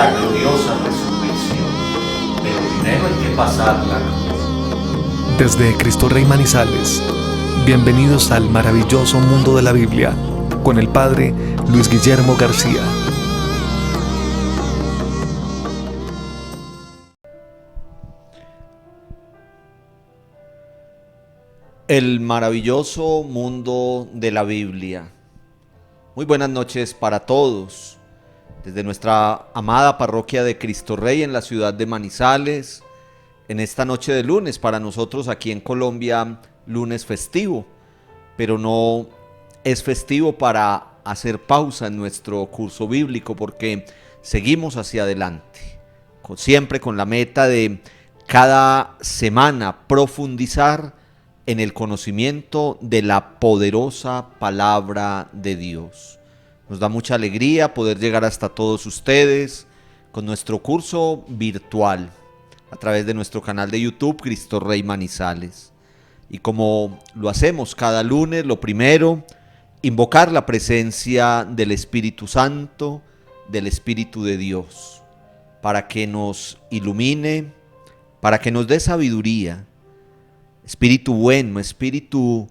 la gloriosa resurrección, pero primero hay que pasar la cruz. Desde Cristo Rey Manizales, bienvenidos al maravilloso mundo de la Biblia, con el Padre Luis Guillermo García. El maravilloso mundo de la Biblia. Muy buenas noches para todos. Desde nuestra amada parroquia de Cristo Rey en la ciudad de Manizales, en esta noche de lunes, para nosotros aquí en Colombia, lunes festivo, pero no es festivo para hacer pausa en nuestro curso bíblico, porque seguimos hacia adelante, siempre con la meta de cada semana profundizar en el conocimiento de la poderosa palabra de Dios. Nos da mucha alegría poder llegar hasta todos ustedes con nuestro curso virtual a través de nuestro canal de YouTube Cristo Rey Manizales. Y como lo hacemos cada lunes, lo primero, invocar la presencia del Espíritu Santo, del Espíritu de Dios, para que nos ilumine, para que nos dé sabiduría, Espíritu bueno, Espíritu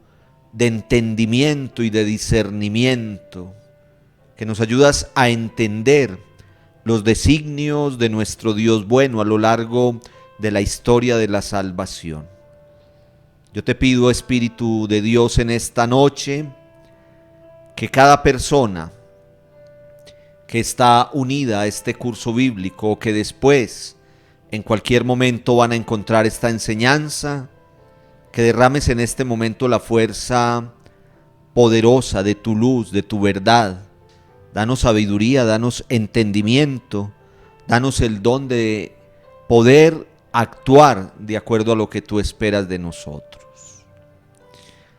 de entendimiento y de discernimiento, que nos ayudas a entender los designios de nuestro Dios bueno a lo largo de la historia de la salvación. Yo te pido, Espíritu de Dios, en esta noche, que cada persona que está unida a este curso bíblico, que después, en cualquier momento van a encontrar esta enseñanza, que derrames en este momento la fuerza poderosa de tu luz, de tu verdad. Danos sabiduría, danos entendimiento, danos el don de poder actuar de acuerdo a lo que tú esperas de nosotros.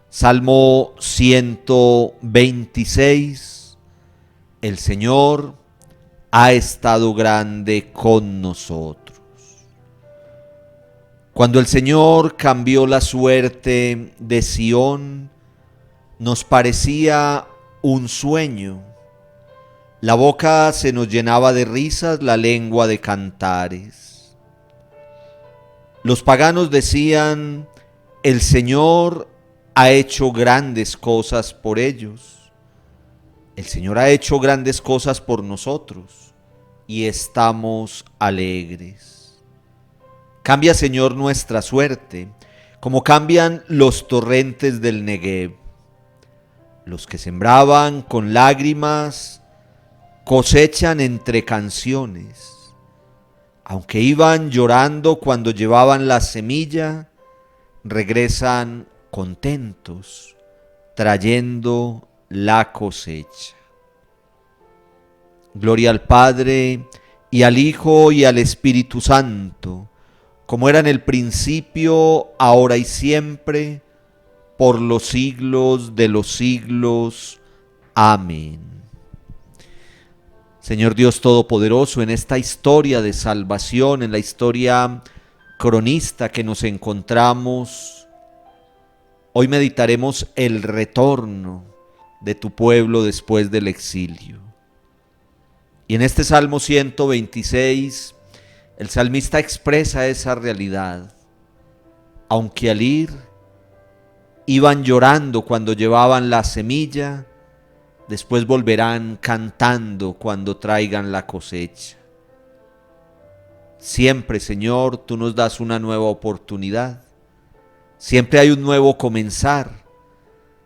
Salmo 126. El Señor ha estado grande con nosotros. Cuando el Señor cambió la suerte de Sión, nos parecía un sueño. La boca se nos llenaba de risas, la lengua de cantares. Los paganos decían: el Señor ha hecho grandes cosas por ellos. El Señor ha hecho grandes cosas por nosotros y estamos alegres. Cambia, Señor, nuestra suerte, como cambian los torrentes del Negev. Los que sembraban con lágrimas cosechan entre canciones. Aunque iban llorando cuando llevaban la semilla, regresan contentos, trayendo la cosecha. Gloria al Padre, y al Hijo, y al Espíritu Santo, como era en el principio, ahora y siempre, por los siglos de los siglos. Amén. Señor Dios Todopoderoso, en esta historia de salvación, en la historia cronista que nos encontramos, hoy meditaremos el retorno de tu pueblo después del exilio. Y en este Salmo 126, el salmista expresa esa realidad. Aunque al ir iban llorando cuando llevaban la semilla, después volverán cantando cuando traigan la cosecha. Siempre, Señor, tú nos das una nueva oportunidad. Siempre hay un nuevo comenzar.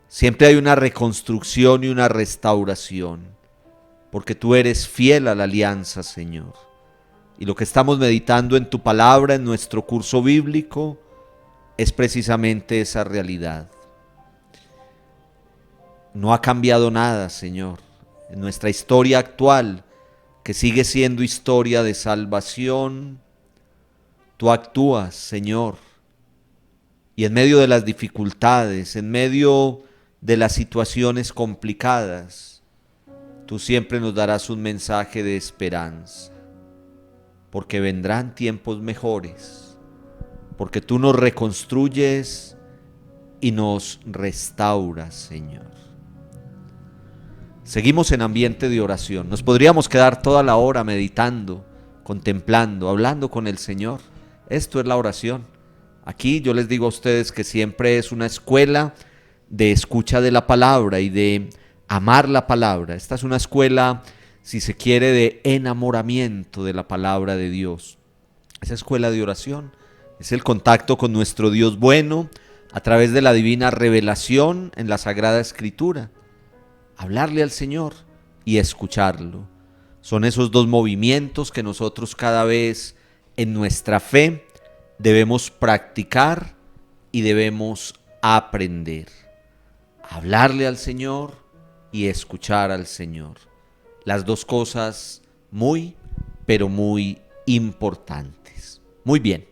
Siempre hay una reconstrucción y una restauración, porque tú eres fiel a la alianza, Señor. Y lo que estamos meditando en tu palabra, en nuestro curso bíblico, es precisamente esa realidad. No ha cambiado nada, Señor, en nuestra historia actual, que sigue siendo historia de salvación. Tú actúas, Señor, y en medio de las dificultades, en medio de las situaciones complicadas, tú siempre nos darás un mensaje de esperanza, porque vendrán tiempos mejores, porque tú nos reconstruyes y nos restauras, Señor. Seguimos en ambiente de oración. Nos podríamos quedar toda la hora meditando contemplando, hablando con el Señor. Esto es la oración. Aquí yo les digo a ustedes que siempre es una escuela de escucha de la palabra y de amar la palabra. Esta es una escuela, si se quiere, de enamoramiento de la palabra de Dios. Esa escuela de oración es el contacto con nuestro Dios bueno a través de la divina revelación en la Sagrada Escritura. Hablarle al Señor y escucharlo. Son esos dos movimientos que nosotros cada vez en nuestra fe debemos practicar y debemos aprender. Hablarle al Señor y escuchar al Señor. Las dos cosas muy, pero muy importantes. Muy bien.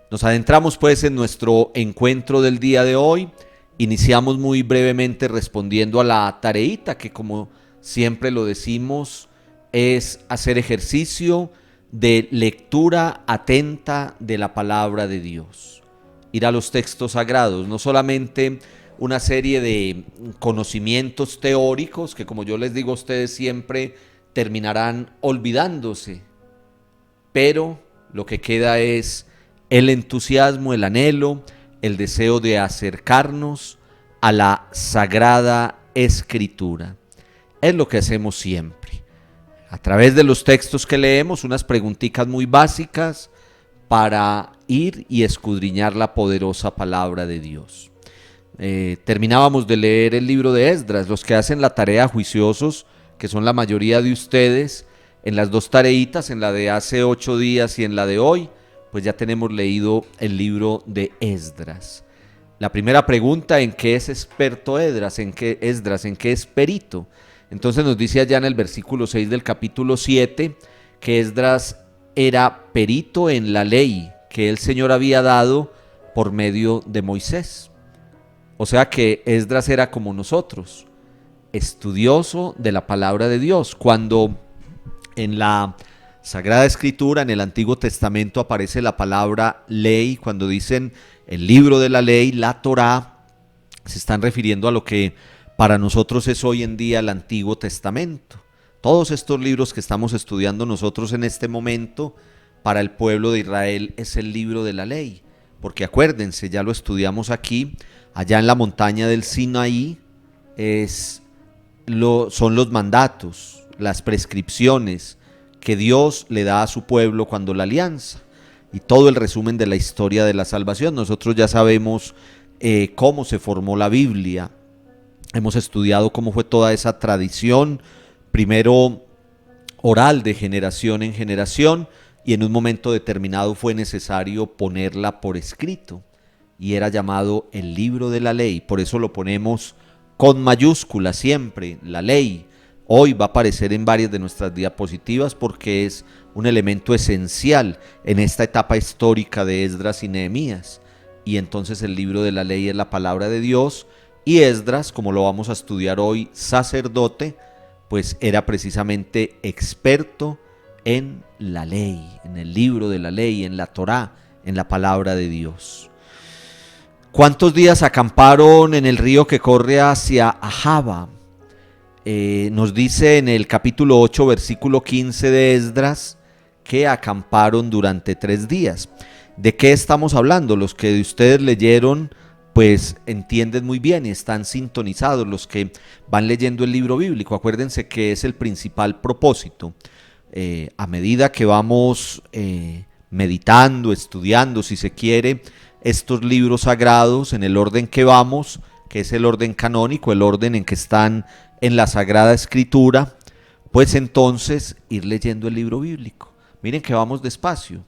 Nos adentramos pues en nuestro encuentro del día de hoy. Iniciamos muy brevemente respondiendo a la tareita que, como siempre lo decimos, es hacer ejercicio de lectura atenta de la palabra de Dios. Ir a los textos sagrados, no solamente una serie de conocimientos teóricos que, como yo les digo a ustedes, siempre terminarán olvidándose, pero lo que queda es el entusiasmo, el anhelo, el deseo de acercarnos a la Sagrada Escritura. Es lo que hacemos siempre. A través de los textos que leemos, unas preguntitas muy básicas para ir y escudriñar la poderosa palabra de Dios. Terminábamos de leer el libro de Esdras. Los que hacen la tarea juiciosos, que son la mayoría de ustedes, en las dos tareitas, en la de hace 8 días y en la de hoy, pues ya tenemos leído el libro de Esdras. La primera pregunta: ¿en qué es experto Esdras? ¿En qué es perito? Entonces nos dice allá en el versículo 6 del capítulo 7 que Esdras era perito en la ley que el Señor había dado por medio de Moisés. O sea que Esdras era como nosotros, estudioso de la palabra de Dios. Cuando en la Sagrada Escritura, en el Antiguo Testamento, aparece la palabra ley, cuando dicen el libro de la ley, la Torá, se están refiriendo a lo que para nosotros es hoy en día el Antiguo Testamento. Todos estos libros que estamos estudiando nosotros en este momento, para el pueblo de Israel es el libro de la ley. Porque acuérdense, ya lo estudiamos aquí, allá en la montaña del Sinaí, son los mandatos, las prescripciones que Dios le da a su pueblo cuando la alianza. Y todo el resumen de la historia de la salvación. Nosotros ya sabemos cómo se formó la Biblia. Hemos estudiado cómo fue toda esa tradición, primero oral de generación en generación, y en un momento determinado fue necesario ponerla por escrito, y era llamado el libro de la ley. Por eso lo ponemos con mayúscula siempre, la ley. Hoy va a aparecer en varias de nuestras diapositivas porque es un elemento esencial en esta etapa histórica de Esdras y Nehemías. Y entonces el libro de la ley es la palabra de Dios. Y Esdras, como lo vamos a estudiar hoy, sacerdote, pues era precisamente experto en la ley, en el libro de la ley, en la Torá, en la palabra de Dios. ¿Cuántos días acamparon en el río que corre hacia Ahava? Nos dice en el capítulo 8, versículo 15 de Esdras, que acamparon durante 3 días. ¿De qué estamos hablando? Los que de ustedes leyeron pues entienden muy bien y están sintonizados, los que van leyendo el libro bíblico. Acuérdense que es el principal propósito. A medida que vamos meditando, estudiando, si se quiere, estos libros sagrados en el orden que vamos, que es el orden canónico, el orden en que están en la Sagrada Escritura, pues entonces ir leyendo el libro bíblico. Miren que vamos despacio.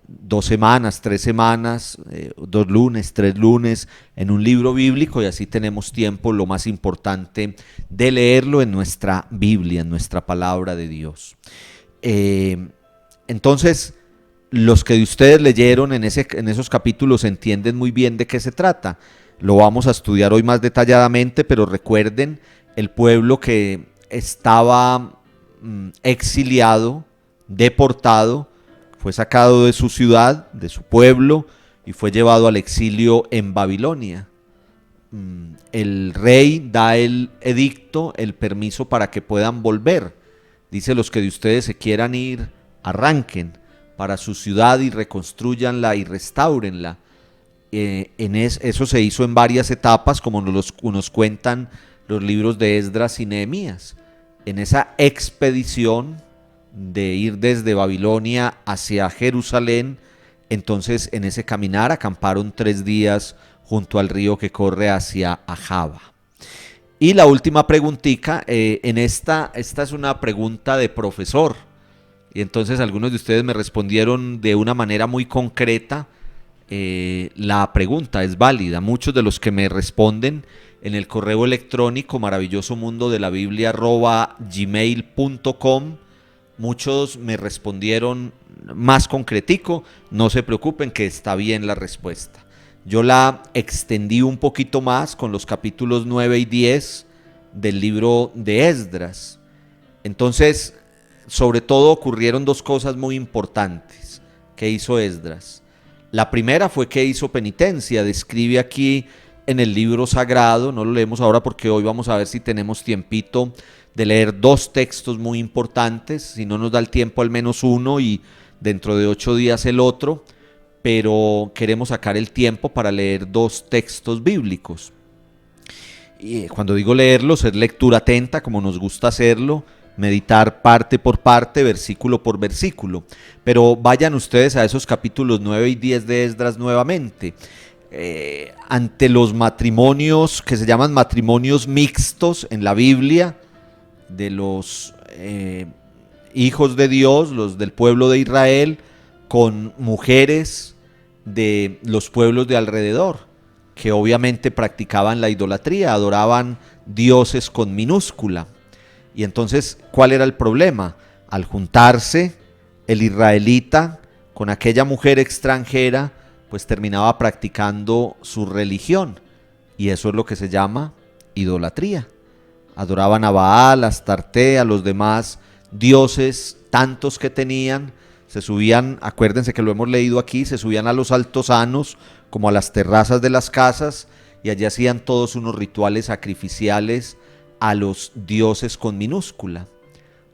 2 semanas, 3 semanas, 2 lunes, 3 lunes en un libro bíblico, y así tenemos tiempo, lo más importante, de leerlo en nuestra Biblia, en nuestra palabra de Dios. Entonces, los que de ustedes leyeron en esos capítulos entienden muy bien de qué se trata. Lo vamos a estudiar hoy más detalladamente, pero recuerden, el pueblo que estaba exiliado, deportado, fue sacado de su ciudad, de su pueblo, y fue llevado al exilio en Babilonia. El rey da el edicto, el permiso para que puedan volver. Dice: los que de ustedes se quieran ir, arranquen para su ciudad y reconstruyanla y restáurenla. Eso se hizo en varias etapas, como nos cuentan los libros de Esdras y Nehemías. En esa expedición de ir desde Babilonia hacia Jerusalén, entonces en ese caminar acamparon 3 días junto al río que corre hacia Ahava. Y la última preguntica, esta es una pregunta de profesor, y entonces algunos de ustedes me respondieron de una manera muy concreta. La pregunta es válida. Muchos de los que me responden en el correo electrónico maravillosomundodelabiblia@gmail.com, muchos me respondieron más concretico. No se preocupen, que está bien la respuesta. Yo la extendí un poquito más con los capítulos 9 y 10 del libro de Esdras. Entonces, sobre todo ocurrieron 2 cosas muy importantes que hizo Esdras. La primera fue que hizo penitencia. Describe aquí en el libro sagrado, no lo leemos ahora porque hoy vamos a ver si tenemos tiempito de leer 2 textos muy importantes. Si no nos da el tiempo, al menos uno, y dentro de 8 días el otro, pero queremos sacar el tiempo para leer 2 textos bíblicos. Y cuando digo leerlos, es lectura atenta, como nos gusta hacerlo, meditar parte por parte, versículo por versículo. Pero vayan ustedes a esos capítulos 9 y 10 de Esdras nuevamente. Ante los matrimonios que se llaman matrimonios mixtos en la Biblia, de los hijos de Dios, los del pueblo de Israel, con mujeres de los pueblos de alrededor, que obviamente practicaban la idolatría, adoraban dioses con minúscula. Y entonces, ¿cuál era el problema? Al juntarse el israelita con aquella mujer extranjera, pues terminaba practicando su religión, y eso es lo que se llama idolatría. Adoraban a Baal, a Astarte, a los demás dioses, tantos que tenían. Se subían, acuérdense que lo hemos leído aquí, se subían a los altosanos, como a las terrazas de las casas, y allí hacían todos unos rituales sacrificiales a los dioses con minúscula,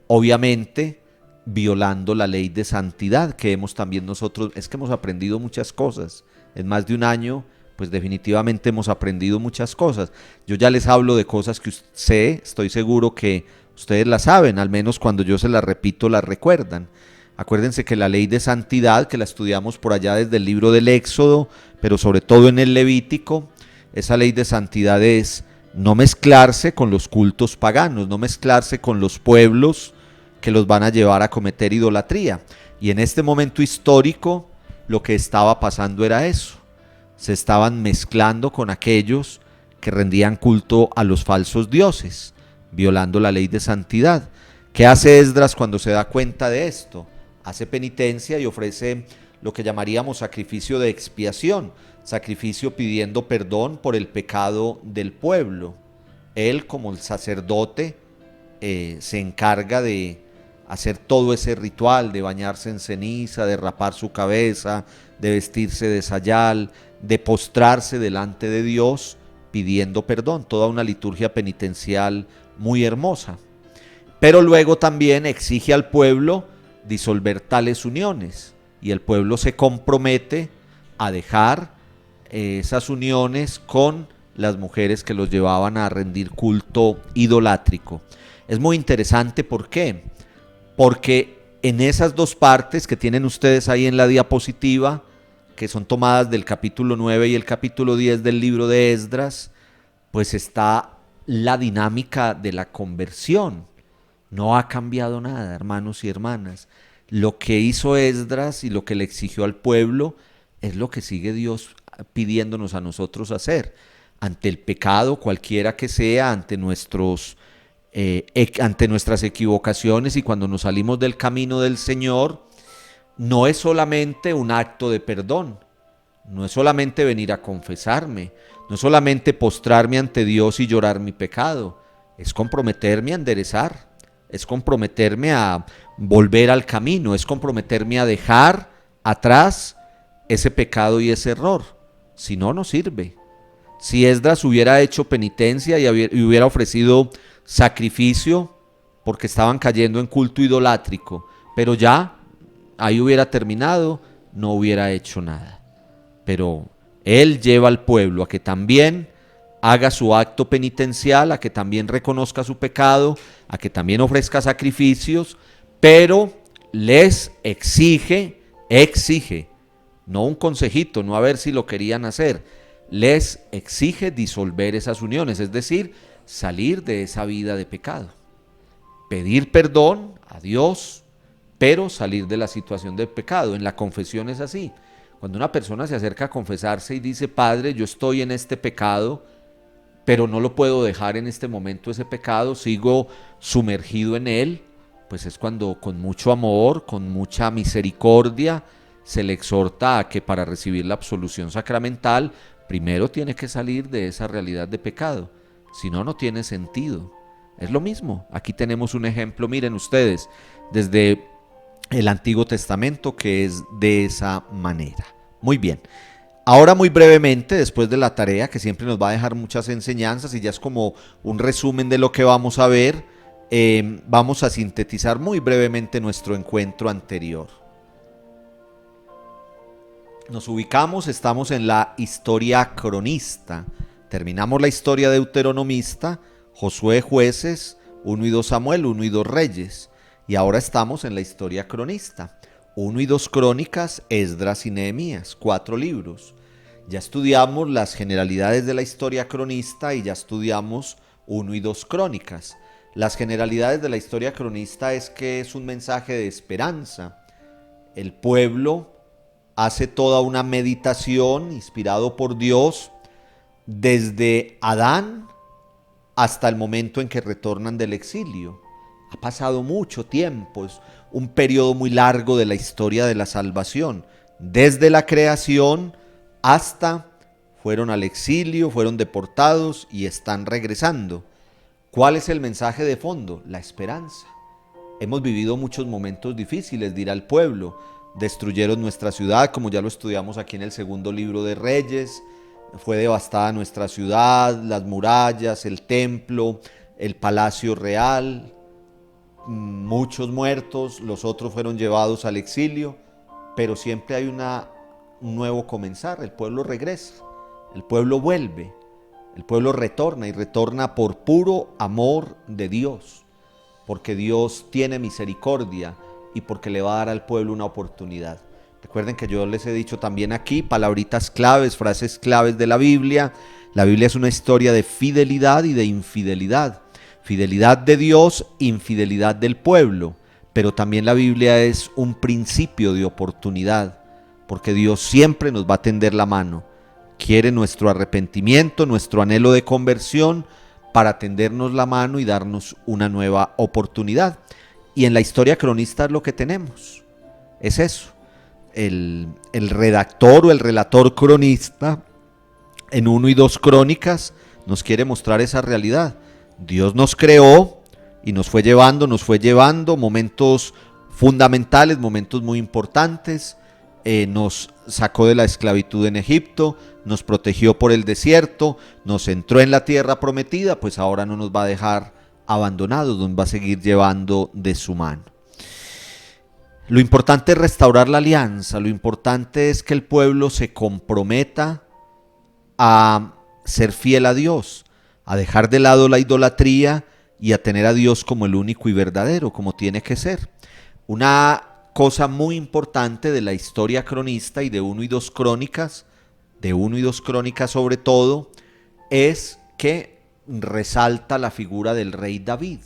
obviamente violando la ley de santidad que hemos también nosotros. Es que hemos aprendido muchas cosas en más de un año, pues definitivamente hemos aprendido muchas cosas. Yo ya les hablo de cosas que sé, estoy seguro que ustedes las saben, al menos cuando yo se las repito las recuerdan. Acuérdense que la ley de santidad, que la estudiamos por allá desde el libro del Éxodo, pero sobre todo en el Levítico, esa ley de santidad es no mezclarse con los cultos paganos, no mezclarse con los pueblos que los van a llevar a cometer idolatría. Y en este momento histórico lo que estaba pasando era eso. Se estaban mezclando con aquellos que rendían culto a los falsos dioses, violando la ley de santidad. ¿Qué hace Esdras cuando se da cuenta de esto? Hace penitencia y ofrece lo que llamaríamos sacrificio de expiación, sacrificio pidiendo perdón por el pecado del pueblo. Él, como el sacerdote, se encarga de hacer todo ese ritual, de bañarse en ceniza, de rapar su cabeza, de vestirse de sayal, de postrarse delante de Dios pidiendo perdón, toda una liturgia penitencial muy hermosa. Pero luego también exige al pueblo disolver tales uniones, y el pueblo se compromete a dejar esas uniones con las mujeres que los llevaban a rendir culto idolátrico. Es muy interesante, ¿por qué? Porque en esas 2 partes que tienen ustedes ahí en la diapositiva, que son tomadas del capítulo 9 y el capítulo 10 del libro de Esdras, pues está la dinámica de la conversión. No ha cambiado nada, hermanos y hermanas. Lo que hizo Esdras y lo que le exigió al pueblo es lo que sigue Dios pidiéndonos a nosotros hacer. Ante el pecado, cualquiera que sea, ante nuestras equivocaciones y cuando nos salimos del camino del Señor, no es solamente un acto de perdón, no es solamente venir a confesarme, no es solamente postrarme ante Dios y llorar mi pecado, es comprometerme a enderezar, es comprometerme a volver al camino, es comprometerme a dejar atrás ese pecado y ese error. Si no, no sirve. Si Esdras hubiera hecho penitencia y hubiera ofrecido sacrificio, porque estaban cayendo en culto idolátrico, pero ya ahí hubiera terminado, no hubiera hecho nada. Pero Él lleva al pueblo a que también haga su acto penitencial, a que también reconozca su pecado, a que también ofrezca sacrificios, pero les exige, no un consejito, no a ver si lo querían hacer, les exige disolver esas uniones, es decir, salir de esa vida de pecado, pedir perdón a Dios, pero salir de la situación de pecado. En la confesión es así. Cuando una persona se acerca a confesarse y dice: Padre, yo estoy en este pecado, pero no lo puedo dejar en este momento ese pecado, sigo sumergido en él, pues es cuando con mucho amor, con mucha misericordia, se le exhorta a que para recibir la absolución sacramental, primero tiene que salir de esa realidad de pecado, si no, no tiene sentido. Es lo mismo, aquí tenemos un ejemplo, miren ustedes, desde el Antiguo Testamento, que es de esa manera. Muy bien. Ahora muy brevemente, después de la tarea que siempre nos va a dejar muchas enseñanzas y ya es como un resumen de lo que vamos a ver, vamos a sintetizar muy brevemente nuestro encuentro anterior. Nos ubicamos, estamos en la historia cronista, terminamos la historia deuteronomista, Josué, Jueces, 1 y 2 Samuel, 1 y 2 Reyes, y ahora estamos en la historia cronista. 1 y 2 Crónicas, Esdras y Nehemías, 4 libros. Ya estudiamos las generalidades de la historia cronista y ya estudiamos 1 y 2 Crónicas. Las generalidades de la historia cronista es que es un mensaje de esperanza. El pueblo hace toda una meditación inspirado por Dios desde Adán hasta el momento en que retornan del exilio. Ha pasado mucho tiempo, es un periodo muy largo de la historia de la salvación, desde la creación hasta fueron al exilio, fueron deportados y están regresando. ¿Cuál es el mensaje de fondo? La esperanza. Hemos vivido muchos momentos difíciles, dirá el pueblo. Destruyeron nuestra ciudad, como ya lo estudiamos aquí en el segundo libro de Reyes. Fue devastada nuestra ciudad, las murallas, el templo, el palacio real. Muchos muertos, los otros fueron llevados al exilio, pero siempre hay un nuevo comenzar. El pueblo regresa, el pueblo vuelve, el pueblo retorna y retorna por puro amor de Dios, porque Dios tiene misericordia y porque le va a dar al pueblo una oportunidad. Recuerden que yo les he dicho también aquí palabritas claves, frases claves de la Biblia. La Biblia es una historia de fidelidad y de infidelidad. Fidelidad de Dios, infidelidad del pueblo, pero también la Biblia es un principio de oportunidad, porque Dios siempre nos va a tender la mano. Quiere nuestro arrepentimiento, nuestro anhelo de conversión, para tendernos la mano y darnos una nueva oportunidad. Y en la historia cronista es lo que tenemos, es eso. El redactor o el relator cronista en 1 y 2 Crónicas nos quiere mostrar esa realidad. Dios nos creó y nos fue llevando momentos fundamentales, momentos muy importantes. Nos sacó de la esclavitud en Egipto, nos protegió por el desierto, nos entró en la tierra prometida, pues ahora no nos va a dejar abandonados, nos va a seguir llevando de su mano. Lo importante es restaurar la alianza, lo importante es que el pueblo se comprometa a ser fiel a Dios, a dejar de lado la idolatría y a tener a Dios como el único y verdadero, como tiene que ser. Una cosa muy importante de la historia cronista y de 1 y 2 Crónicas, de 1 y 2 Crónicas sobre todo, es que resalta la figura del rey David.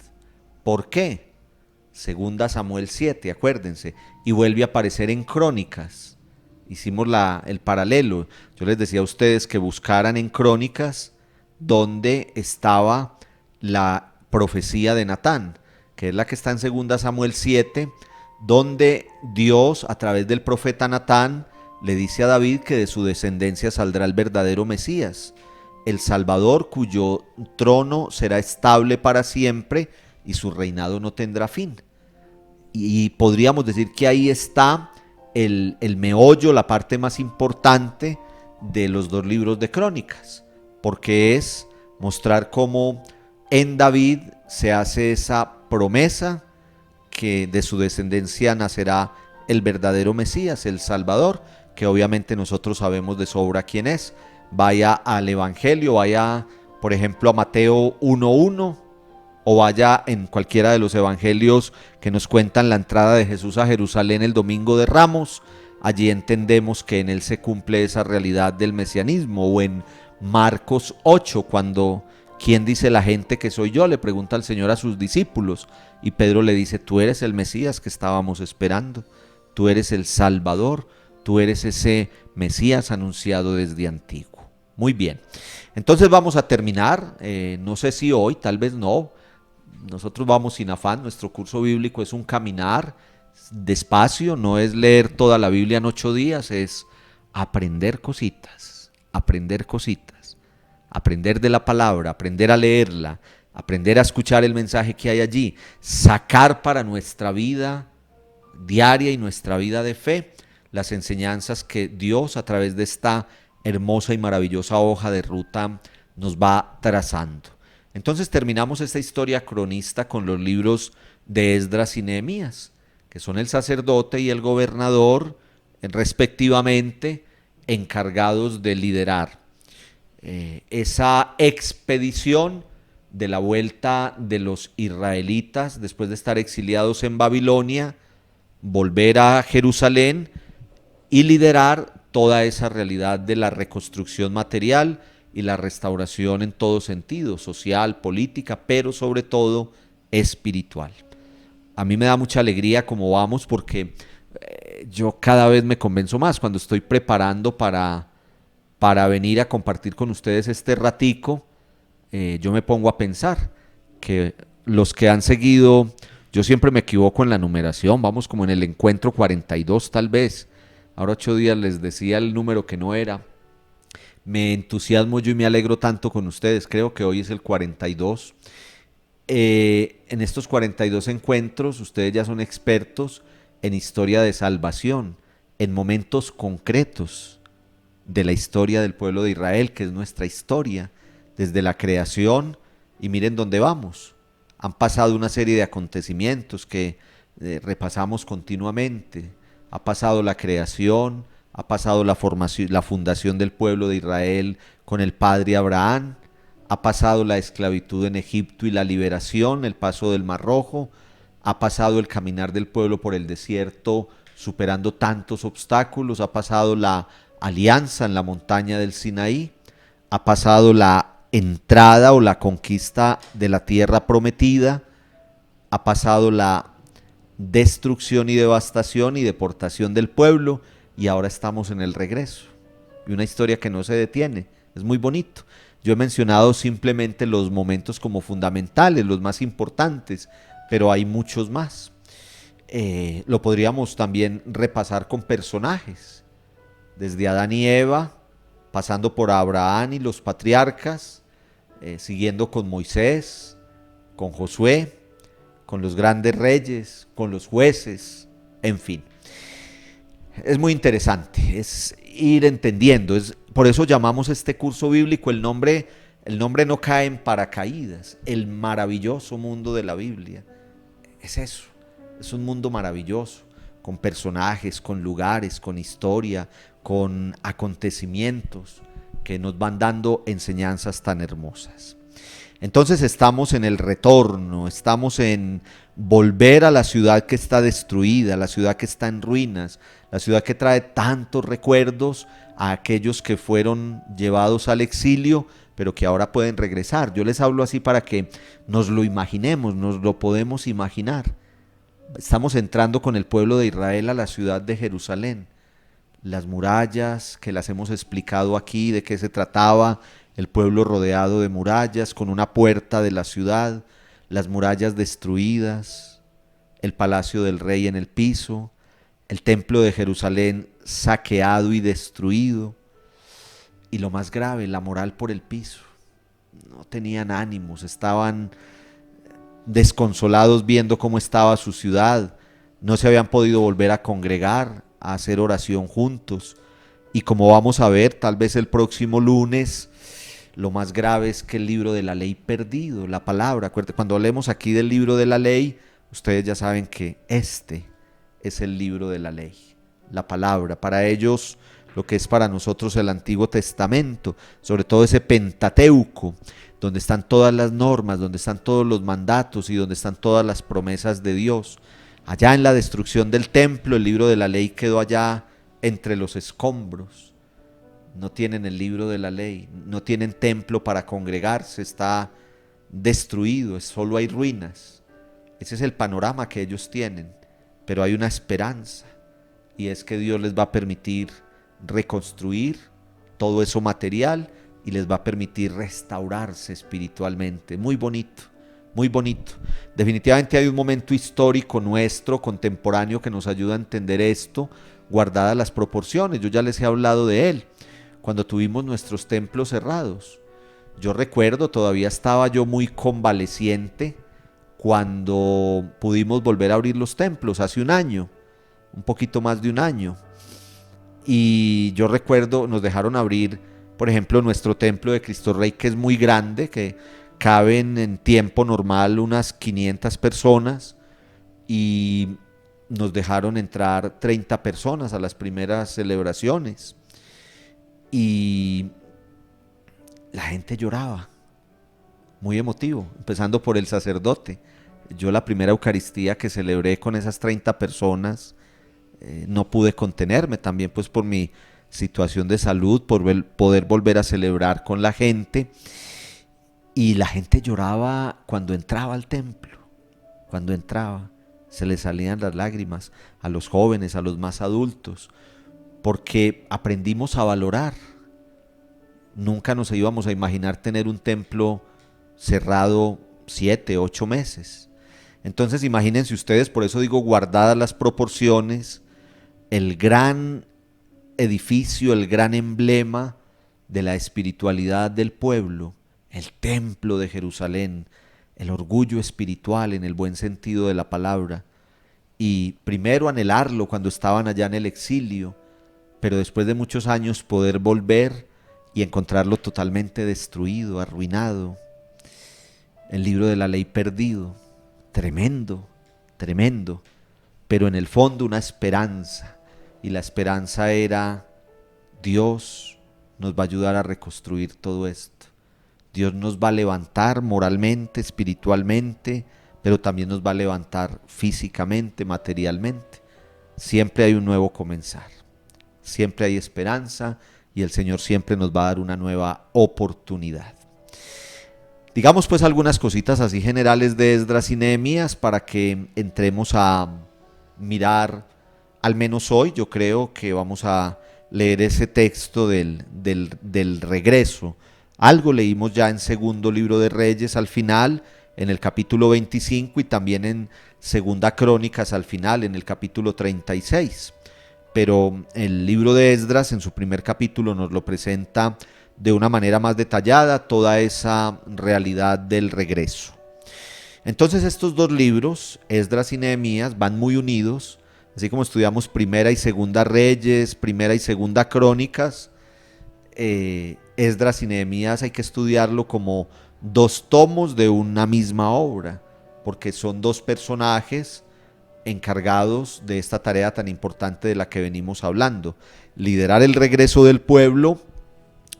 ¿Por qué? Segunda Samuel 7, acuérdense, y vuelve a aparecer en Crónicas. Hicimos el paralelo. Yo les decía a ustedes que buscaran en Crónicas donde estaba la profecía de Natán, que es la que está en Segunda Samuel 7, donde Dios a través del profeta Natán le dice a David que de su descendencia saldrá el verdadero Mesías, el Salvador cuyo trono será estable para siempre y su reinado no tendrá fin. Y podríamos decir que ahí está el meollo, la parte más importante de los 2 libros de Crónicas, porque es mostrar cómo en David se hace esa promesa que de su descendencia nacerá el verdadero Mesías, el Salvador, que obviamente nosotros sabemos de sobra quién es. Vaya al Evangelio, vaya por ejemplo a Mateo 1:1 o vaya en cualquiera de los evangelios que nos cuentan la entrada de Jesús a Jerusalén el domingo de Ramos. Allí entendemos que en él se cumple esa realidad del mesianismo. O en Marcos 8, cuando ¿quién dice la gente que soy yo?, le pregunta al Señor a sus discípulos, y Pedro le dice: tú eres el Mesías que estábamos esperando, tú eres el Salvador, tú eres ese Mesías anunciado desde antiguo. Muy bien, entonces vamos a terminar, no sé si hoy, tal vez no. Nosotros vamos sin afán, nuestro curso bíblico es un caminar despacio, no es leer toda la Biblia en 8 días, es aprender cositas, aprender de la palabra, aprender a leerla, aprender a escuchar el mensaje que hay allí, sacar para nuestra vida diaria y nuestra vida de fe las enseñanzas que Dios a través de esta hermosa y maravillosa hoja de ruta nos va trazando. Entonces terminamos esta historia cronista con los libros de Esdras y Nehemías, que son el sacerdote y el gobernador respectivamente encargados de liderar esa expedición de la vuelta de los israelitas después de estar exiliados en Babilonia, volver a Jerusalén y liderar toda esa realidad de la reconstrucción material y la restauración en todo sentido, social, política, pero sobre todo espiritual. A mí me da mucha alegría cómo vamos, porque yo cada vez me convenzo más cuando estoy preparando para venir a compartir con ustedes este ratico. Yo me pongo a pensar que los que han seguido, yo siempre me equivoco en la numeración, vamos como en el encuentro 42 tal vez, ahora 8 días les decía el número que no era. Me entusiasmo yo y me alegro tanto con ustedes, creo que hoy es el 42. En estos 42 encuentros ustedes ya son expertos en historia de salvación, en momentos concretos de la historia del pueblo de Israel, que es nuestra historia, desde la creación, y miren dónde vamos. Han pasado una serie de acontecimientos que repasamos continuamente. Ha pasado la creación, ha pasado la fundación del pueblo de Israel con el padre Abraham, ha pasado la esclavitud en Egipto y la liberación, el paso del Mar Rojo, ha pasado el caminar del pueblo por el desierto superando tantos obstáculos, ha pasado la alianza en la montaña del Sinaí, ha pasado la entrada o la conquista de la tierra prometida, ha pasado la destrucción y devastación y deportación del pueblo, y ahora estamos en el regreso. Y una historia que no se detiene, es muy bonito. Yo he mencionado simplemente los momentos como fundamentales, los más importantes, pero hay muchos más. Lo podríamos también repasar con personajes, desde Adán y Eva, pasando por Abraham y los patriarcas, siguiendo con Moisés, con Josué, con los grandes reyes, con los jueces, en fin. Es muy interesante, es ir entendiendo, por eso llamamos este curso bíblico, el nombre no cae en paracaídas, el maravilloso mundo de la Biblia. Es eso, es un mundo maravilloso, con personajes, con lugares, con historia, con acontecimientos que nos van dando enseñanzas tan hermosas. Entonces estamos en el retorno, estamos en volver a la ciudad que está destruida, la ciudad que está en ruinas, la ciudad que trae tantos recuerdos a aquellos que fueron llevados al exilio, pero que ahora pueden regresar. Yo les hablo así para que nos lo imaginemos, nos lo podemos imaginar. Estamos entrando con el pueblo de Israel a la ciudad de Jerusalén. Las murallas, que las hemos explicado aquí, de qué se trataba, el pueblo rodeado de murallas, con una puerta de la ciudad, las murallas destruidas, el palacio del rey en el piso, el templo de Jerusalén saqueado y destruido, y lo más grave, la moral por el piso. No tenían ánimos, estaban desconsolados viendo cómo estaba su ciudad, no se habían podido volver a congregar, a hacer oración juntos, y como vamos a ver, tal vez el próximo lunes, lo más grave es que el libro de la ley perdido, la palabra, cuando hablemos aquí del libro de la ley, ustedes ya saben que este es el libro de la ley, la palabra. Para ellos, lo que es para nosotros el Antiguo Testamento, sobre todo ese Pentateuco, donde están todas las normas, donde están todos los mandatos y donde están todas las promesas de Dios. Allá en la destrucción del templo, el libro de la ley quedó allá entre los escombros. No tienen el libro de la ley, no tienen templo para congregarse, está destruido, solo hay ruinas. Ese es el panorama que ellos tienen, pero hay una esperanza, y es que Dios les va a permitir reconstruir todo eso material y les va a permitir restaurarse espiritualmente. Muy bonito, muy bonito. Definitivamente hay un momento histórico nuestro, contemporáneo, que nos ayuda a entender esto, guardadas las proporciones. Yo ya les he hablado de él, cuando tuvimos nuestros templos cerrados. Yo recuerdo, todavía estaba yo muy convaleciente cuando pudimos volver a abrir los templos hace un año, un poquito más de un año. Y yo recuerdo, nos dejaron abrir, por ejemplo, nuestro templo de Cristo Rey, que es muy grande, que caben en tiempo normal unas 500 personas, y nos dejaron entrar 30 personas a las primeras celebraciones. Y la gente lloraba, muy emotivo, empezando por el sacerdote. Yo la primera Eucaristía que celebré con esas 30 personas, no pude contenerme, también pues por mi situación de salud, por poder volver a celebrar con la gente. Y la gente lloraba cuando entraba al templo, cuando entraba, se les salían las lágrimas, a los jóvenes, a los más adultos, porque aprendimos a valorar. Nunca nos íbamos a imaginar tener un templo cerrado 7, 8 meses. Entonces imagínense ustedes, por eso digo guardadas las proporciones, el gran edificio, el gran emblema de la espiritualidad del pueblo, el templo de Jerusalén, el orgullo espiritual en el buen sentido de la palabra. Y primero anhelarlo cuando estaban allá en el exilio, pero después de muchos años poder volver y encontrarlo totalmente destruido, arruinado. El libro de la ley perdido, tremendo, tremendo, pero en el fondo una esperanza, y la esperanza era: Dios nos va a ayudar a reconstruir todo esto. Dios nos va a levantar moralmente, espiritualmente, pero también nos va a levantar físicamente, materialmente. Siempre hay un nuevo comenzar. Siempre hay esperanza y el Señor siempre nos va a dar una nueva oportunidad. Digamos pues algunas cositas así generales de Esdras y Nehemías para que entremos a mirar, al menos hoy yo creo que vamos a leer ese texto del regreso. Algo leímos ya en segundo libro de Reyes al final, en el capítulo 25, y también en segunda Crónicas al final, en el capítulo 36. Pero el libro de Esdras en su primer capítulo nos lo presenta de una manera más detallada, toda esa realidad del regreso. Entonces estos dos libros, Esdras y Nehemías, van muy unidos, así como estudiamos primera y segunda Reyes, primera y segunda Crónicas. Esdras y Nehemías hay que estudiarlo como dos tomos de una misma obra, porque son dos personajes encargados de esta tarea tan importante de la que venimos hablando: liderar el regreso del pueblo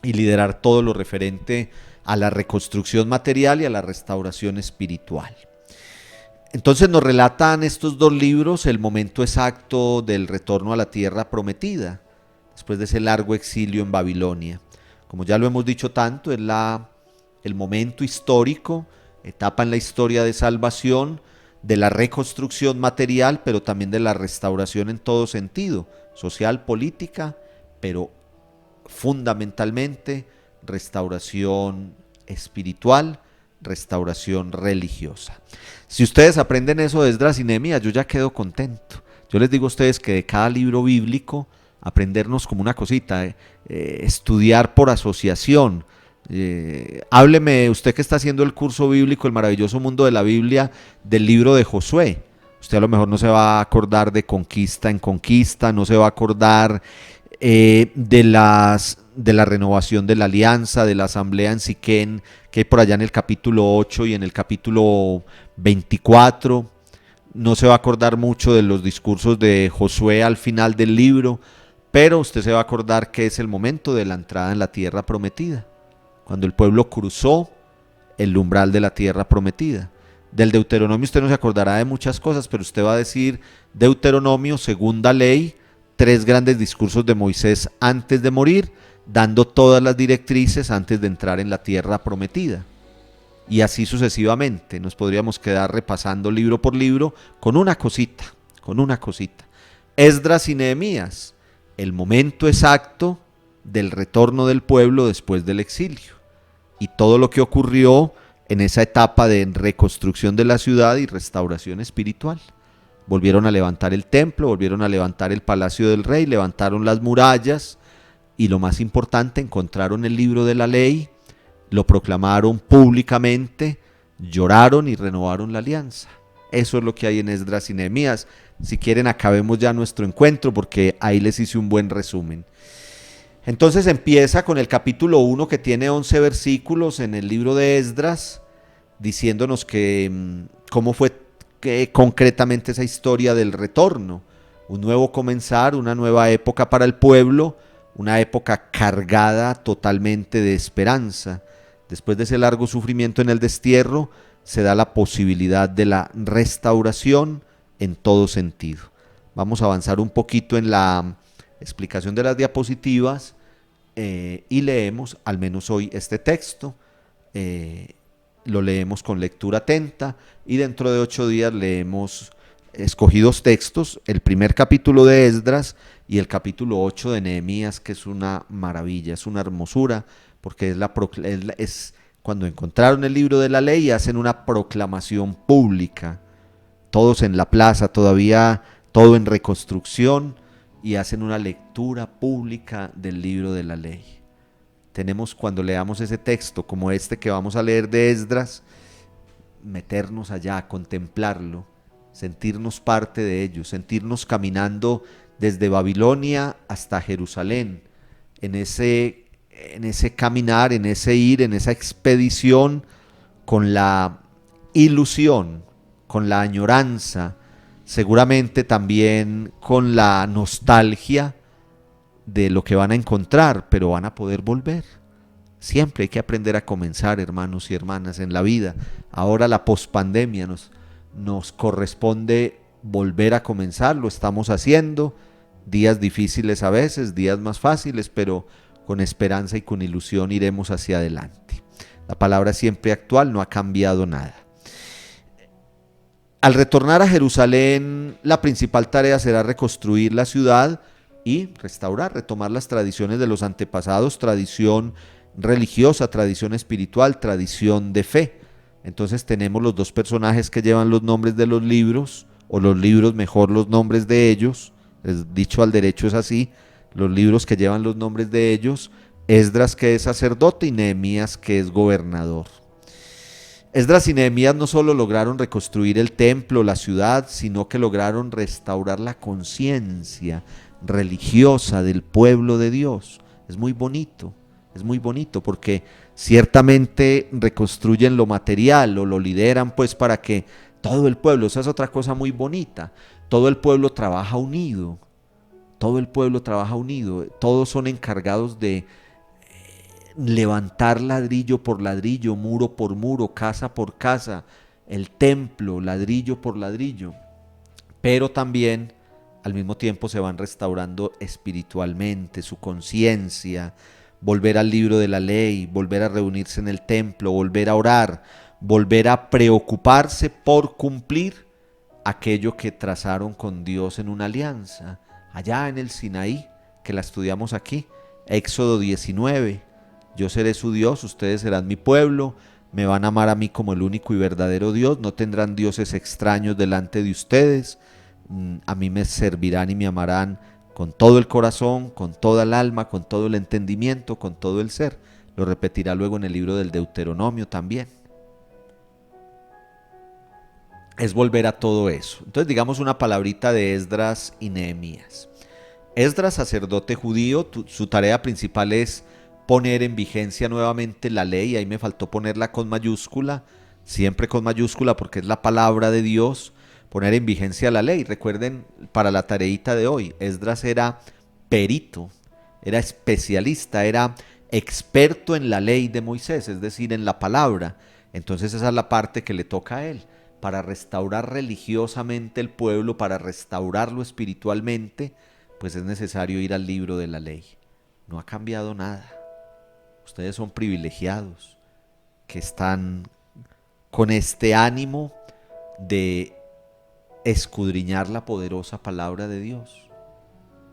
y liderar todo lo referente a la reconstrucción material y a la restauración espiritual. Entonces nos relatan estos dos libros el momento exacto del retorno a la tierra prometida, después de ese largo exilio en Babilonia. Como ya lo hemos dicho tanto, es el momento histórico, etapa en la historia de salvación, de la reconstrucción material, pero también de la restauración en todo sentido, social, política, pero fundamentalmente restauración espiritual, restauración religiosa. Si ustedes aprenden eso de Esdras y Nehemías, yo ya quedo contento. Yo les digo a ustedes que de cada libro bíblico aprendernos como una cosita, estudiar por asociación. Hábleme usted que está haciendo el curso bíblico El maravilloso mundo de la Biblia, del libro de Josué. Usted a lo mejor no se va a acordar de conquista en conquista, no se va a acordar de la renovación de la alianza, de la asamblea en Siquén, que hay por allá en el capítulo 8 y en el capítulo 24. No se va a acordar mucho de los discursos de Josué al final del libro, pero usted se va a acordar que es el momento de la entrada en la tierra prometida, cuando el pueblo cruzó el umbral de la tierra prometida. Del Deuteronomio usted no se acordará de muchas cosas, pero usted va a decir Deuteronomio, segunda ley, 3 grandes discursos de Moisés antes de morir, dando todas las directrices antes de entrar en la tierra prometida. Y así sucesivamente, nos podríamos quedar repasando libro por libro con una cosita, con una cosita. Esdras y Nehemías, el momento exacto del retorno del pueblo después del exilio y todo lo que ocurrió en esa etapa de reconstrucción de la ciudad y restauración espiritual. Volvieron a levantar el templo, volvieron a levantar el palacio del rey, levantaron las murallas y lo más importante, encontraron el libro de la ley, lo proclamaron públicamente, lloraron y renovaron la alianza. Eso es lo que hay en Esdras y Nehemías. Si quieren, acabemos ya nuestro encuentro porque ahí les hice un buen resumen. Entonces empieza con el capítulo 1 que tiene 11 versículos en el libro de Esdras, diciéndonos cómo fue concretamente esa historia del retorno. Un nuevo comenzar, una nueva época para el pueblo, una época cargada totalmente de esperanza. Después de ese largo sufrimiento en el destierro, se da la posibilidad de la restauración en todo sentido. Vamos a avanzar un poquito en la explicación de las diapositivas y leemos, al menos hoy, este texto. Lo leemos con lectura atenta y dentro de 8 días leemos escogidos textos, el primer capítulo de Esdras y el capítulo 8 de Nehemías, que es una maravilla, es una hermosura, porque es cuando encontraron el libro de la ley y hacen una proclamación pública, todos en la plaza, todavía todo en reconstrucción, y hacen una lectura pública del libro de la ley. Tenemos, cuando leamos ese texto como este que vamos a leer de Esdras, meternos allá, contemplarlo, sentirnos parte de ello, sentirnos caminando desde Babilonia hasta Jerusalén, en ese caminar, en ese ir, en esa expedición, con la ilusión, con la añoranza, seguramente también con la nostalgia de lo que van a encontrar, pero van a poder volver. Siempre hay que aprender a comenzar, hermanos y hermanas, en la vida. Ahora la pospandemia nos corresponde volver a comenzar, lo estamos haciendo, días difíciles a veces, días más fáciles, pero con esperanza y con ilusión iremos hacia adelante. La palabra siempre actual, no ha cambiado nada. Al retornar a Jerusalén, la principal tarea será reconstruir la ciudad y restaurar, retomar las tradiciones de los antepasados, tradición religiosa, tradición espiritual, tradición de fe. Entonces tenemos los 2 personajes que llevan los nombres de los libros, o los libros mejor los nombres de ellos, dicho al derecho es así, los libros que llevan los nombres de ellos, Esdras, que es sacerdote, y Nehemías, que es gobernador. Esdras y Nehemías no solo lograron reconstruir el templo, la ciudad, sino que lograron restaurar la conciencia religiosa del pueblo de Dios. Es muy bonito porque ciertamente reconstruyen lo material o lo lideran pues para que todo el pueblo, esa es otra cosa muy bonita, todo el pueblo trabaja unido, todos son encargados de levantar ladrillo por ladrillo, muro por muro, casa por casa, el templo, ladrillo por ladrillo, pero también al mismo tiempo se van restaurando espiritualmente su conciencia, volver al libro de la ley, volver a reunirse en el templo, volver a orar, volver a preocuparse por cumplir aquello que trazaron con Dios en una alianza, allá en el Sinaí, que la estudiamos aquí, Éxodo 19, yo seré su Dios, ustedes serán mi pueblo, me van a amar a mí como el único y verdadero Dios, no tendrán dioses extraños delante de ustedes, a mí me servirán y me amarán con todo el corazón, con toda el alma, con todo el entendimiento, con todo el ser. Lo repetirá luego en el libro del Deuteronomio también. Es volver a todo eso. Entonces digamos una palabrita de Esdras y Nehemías. Esdras, sacerdote judío, su tarea principal es poner en vigencia nuevamente la ley. Ahí me faltó ponerla con mayúscula, siempre con mayúscula porque es la palabra de Dios. Poner en vigencia la ley. Recuerden, para la tareita de hoy, Esdras era perito, era especialista, era experto en la ley de Moisés, es decir, en la palabra. Entonces esa es la parte que le toca a él, para restaurar religiosamente el pueblo, para restaurarlo espiritualmente, pues es necesario ir al libro de la ley. No ha cambiado nada. Ustedes son privilegiados, que están con este ánimo de escudriñar la poderosa palabra de Dios,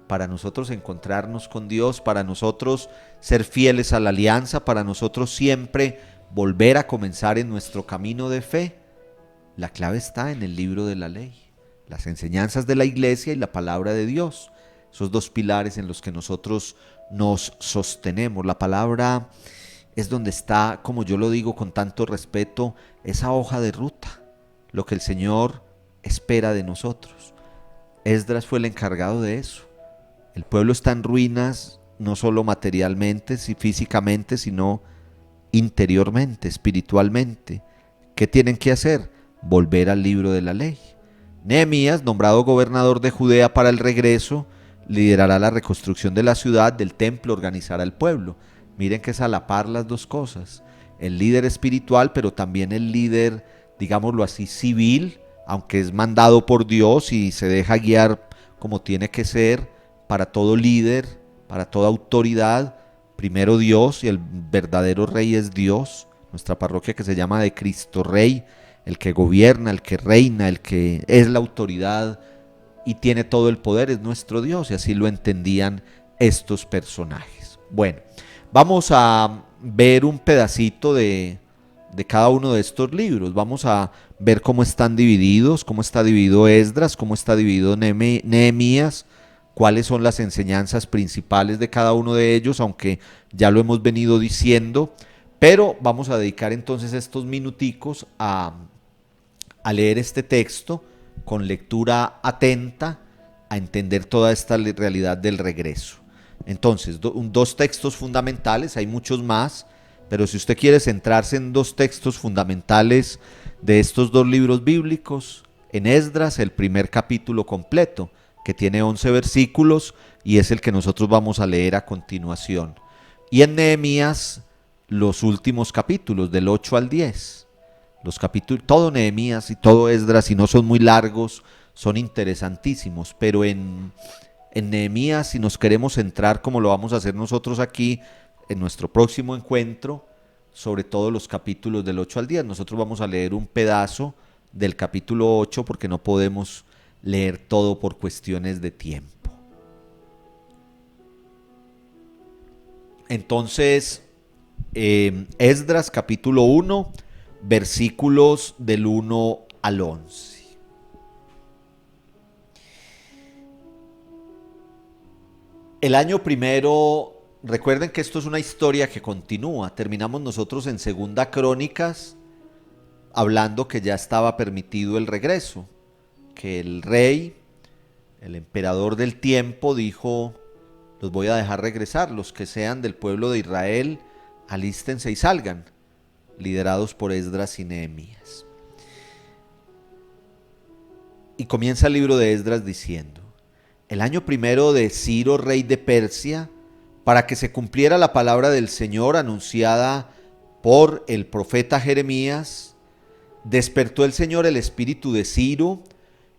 para nosotros encontrarnos con Dios, para nosotros ser fieles a la alianza, para nosotros siempre volver a comenzar en nuestro camino de fe. La clave está en el libro de la ley, las enseñanzas de la iglesia y la palabra de Dios, esos dos pilares en los que nosotros nos sostenemos. La palabra es donde está, como yo lo digo con tanto respeto, esa hoja de ruta, lo que el Señor espera de nosotros. Esdras fue el encargado de eso. El pueblo está en ruinas, no solo materialmente, físicamente, sino interiormente, espiritualmente. ¿Qué tienen que hacer? Volver al libro de la ley. Nehemías, nombrado gobernador de Judea para el regreso, liderará la reconstrucción de la ciudad, del templo, organizará el pueblo. Miren que es a la par las dos cosas. El líder espiritual, pero también el líder, digámoslo así, civil, aunque es mandado por Dios y se deja guiar como tiene que ser. Para todo líder, para toda autoridad, primero Dios, y el verdadero rey es Dios. Nuestra parroquia, que se llama de Cristo Rey, el que gobierna, el que reina, el que es la autoridad y tiene todo el poder, es nuestro Dios, y así lo entendían estos personajes. Bueno, vamos a ver un pedacito de cada uno de estos libros. Vamos a ver cómo están divididos, cómo está dividido Esdras, cómo está dividido Nehemías, cuáles son las enseñanzas principales de cada uno de ellos, aunque ya lo hemos venido diciendo, pero vamos a dedicar entonces estos minuticos a leer este texto con lectura atenta, a entender toda esta realidad del regreso. Entonces, dos textos fundamentales, hay muchos más, pero si usted quiere centrarse en dos textos fundamentales de estos dos libros bíblicos, en Esdras, el primer capítulo completo, que tiene 11 versículos y es el que nosotros vamos a leer a continuación. Y en Nehemías, los últimos capítulos, del 8 al 10. Los capítulos, todo Nehemías y todo Esdras, si no son muy largos, son interesantísimos, pero en Nehemías, si nos queremos centrar, como lo vamos a hacer nosotros aquí, en nuestro próximo encuentro, sobre todo los capítulos del 8 al 10, nosotros vamos a leer un pedazo del capítulo 8 porque no podemos leer todo por cuestiones de tiempo. Entonces, Esdras capítulo 1, versículos del 1 al 11. El año primero, recuerden que esto es una historia que continúa. Terminamos nosotros en Segunda Crónicas hablando que ya estaba permitido el regreso, que el rey, el emperador del tiempo, dijo: los voy a dejar regresar, los que sean del pueblo de Israel, alístense y salgan, liderados por Esdras y Nehemías. Y comienza el libro de Esdras diciendo: el año primero de Ciro, rey de Persia, para que se cumpliera la palabra del Señor anunciada por el profeta Jeremías, despertó el Señor el espíritu de Ciro,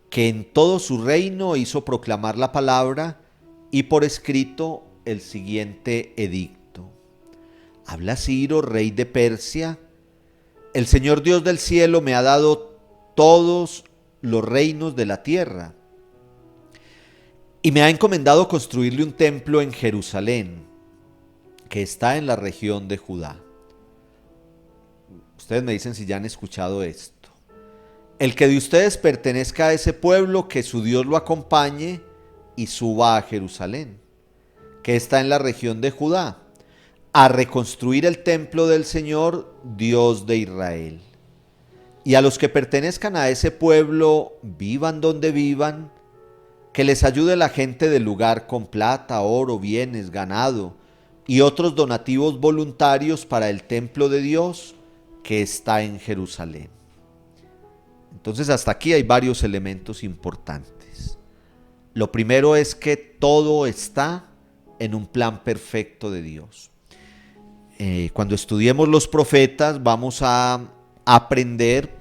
que en todo su reino hizo proclamar la palabra y por escrito el siguiente edicto. Habla Ciro, rey de Persia: el Señor Dios del cielo me ha dado todos los reinos de la tierra y me ha encomendado construirle un templo en Jerusalén, que está en la región de Judá. Ustedes me dicen si ya han escuchado esto. El que de ustedes pertenezca a ese pueblo, que su Dios lo acompañe y suba a Jerusalén, que está en la región de Judá, a reconstruir el templo del Señor, Dios de Israel. Y a los que pertenezcan a ese pueblo, vivan donde vivan, que les ayude la gente del lugar con plata, oro, bienes, ganado y otros donativos voluntarios para el templo de Dios que está en Jerusalén. Entonces hasta aquí hay varios elementos importantes. Lo primero es que todo está en un plan perfecto de Dios. Cuando estudiemos los profetas vamos a aprender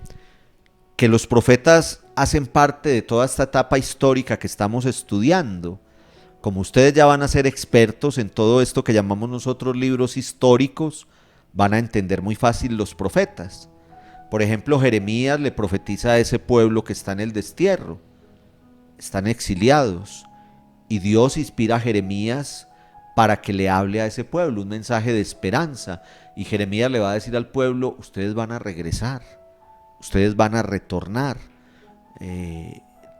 que los profetas hacen parte de toda esta etapa histórica que estamos estudiando. Como ustedes ya van a ser expertos en todo esto que llamamos nosotros libros históricos, van a entender muy fácil los profetas. Por ejemplo, Jeremías le profetiza a ese pueblo que está en el destierro, están exiliados, y Dios inspira a Jeremías para que le hable a ese pueblo un mensaje de esperanza, y Jeremías le va a decir al pueblo: ustedes van a regresar, ustedes van a retornar,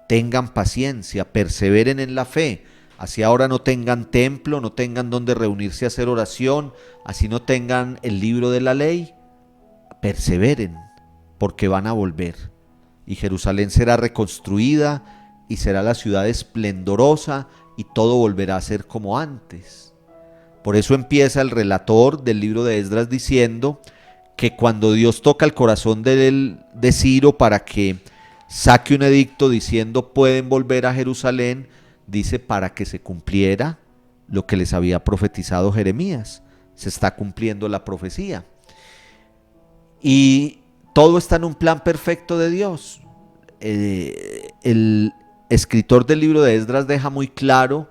tengan paciencia, perseveren en la fe. Así ahora no tengan templo, no tengan donde reunirse a hacer oración, así no tengan el libro de la ley, perseveren, porque van a volver. Y Jerusalén será reconstruida y será la ciudad esplendorosa y todo volverá a ser como antes. Por eso empieza el relator del libro de Esdras diciendo que cuando Dios toca el corazón de Ciro para que saque un edicto diciendo pueden volver a Jerusalén, dice para que se cumpliera lo que les había profetizado Jeremías. Se está cumpliendo la profecía. Y todo está en un plan perfecto de Dios. El escritor del libro de Esdras deja muy claro